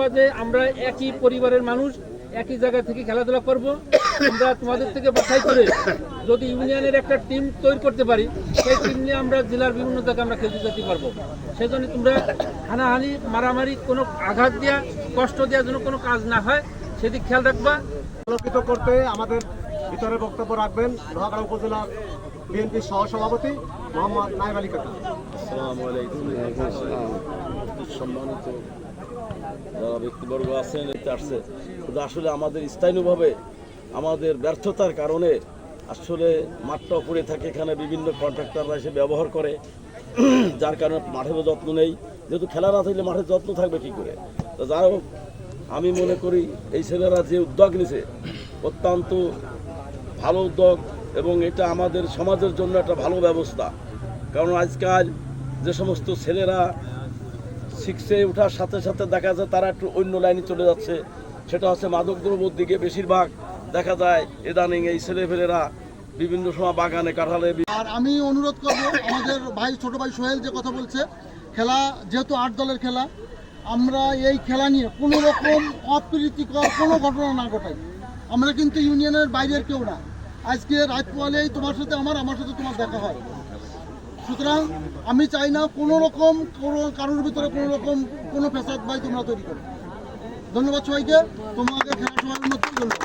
করবা যে আমরা একই পরিবারের মানুষ, একই জায়গা থেকে খেলাধুলা করব। আমরা তোমাদের থেকে বাছাই করে যদি ইউনিয়নের একটা টিম তৈরি করতে পারি, সেই টিম নিয়ে আমরা জেলার বিভিন্ন জায়গায় আমরা খেলতে যেতে পারবো। সেই জন্য তোমরা হানাহানি, মারামারি, কোনো আঘাত দেওয়া, কষ্ট দেওয়ার জন্য কোনো কাজ না হয় সেদিক খেয়াল রাখবা। আলোকিত করতে আমাদের ভিতরে বক্তব্য রাখবেন লোহাগাড়া উপজেলার বিএনপির সহসভাপতি মোহাম্মদ নাইব আলী কাকা। আসসালামু আলাইকুম। সম্মানিত যারা ব্যক্তিবর্গ আছেন এতে আসছে, কিন্তু আসলে আমাদের স্থানীয়ভাবে আমাদের ব্যর্থতার কারণে আসলে মাঠটা পড়ে থাকে, এখানে বিভিন্ন কন্ট্রাক্টররা এসে ব্যবহার করে, যার কারণে মাঠেরও যত্ন নেই। যেহেতু খেলা না থাকলে মাঠের যত্ন থাকবে কী করে? তো যাই হোক, আমি মনে করি এই ছেলেরা যে উদ্যোগ নিছে অত্যন্ত ভালো উদ্যোগ, এবং এটা আমাদের সমাজের জন্য একটা ভালো ব্যবস্থা। কারণ আজকাল যে সমস্ত ছেলেরা শিখছে ওঠার সাথে সাথে দেখা যায় তারা একটু অন্য লাইনে চলে যাচ্ছে, সেটা হচ্ছে মাদকদ্রব্যের দিকে বেশিরভাগ দেখা যায়। ইদানিং এই ছেলেপেলেরা বিভিন্ন সময় বাগানে কাঁঠালে। আর আমি অনুরোধ করব আমাদের ভাই, ছোট ভাই সোহেল যে কথা বলছে, খেলা যেহেতু 8 দলের খেলা, আমরা এই খেলা নিয়ে কোনো রকম অপ্রীতিকর কোনো ঘটনা না ঘটাই। আমরা কিন্তু ইউনিয়নের বাইরের কেউ না। আজকে রাত পোয়ালেই তোমার সাথে আমার সাথে তোমার দেখা হয়। সুতরাং আমি চাই না কোনো রকম কারোর ভিতরে কোনো রকম কোনো ফ্যাসাদ ভাই তোমরা তৈরি করো। ধন্যবাদ সবাইকে। তোমাকে খেলা সবার মধ্যে ধন্যবাদ।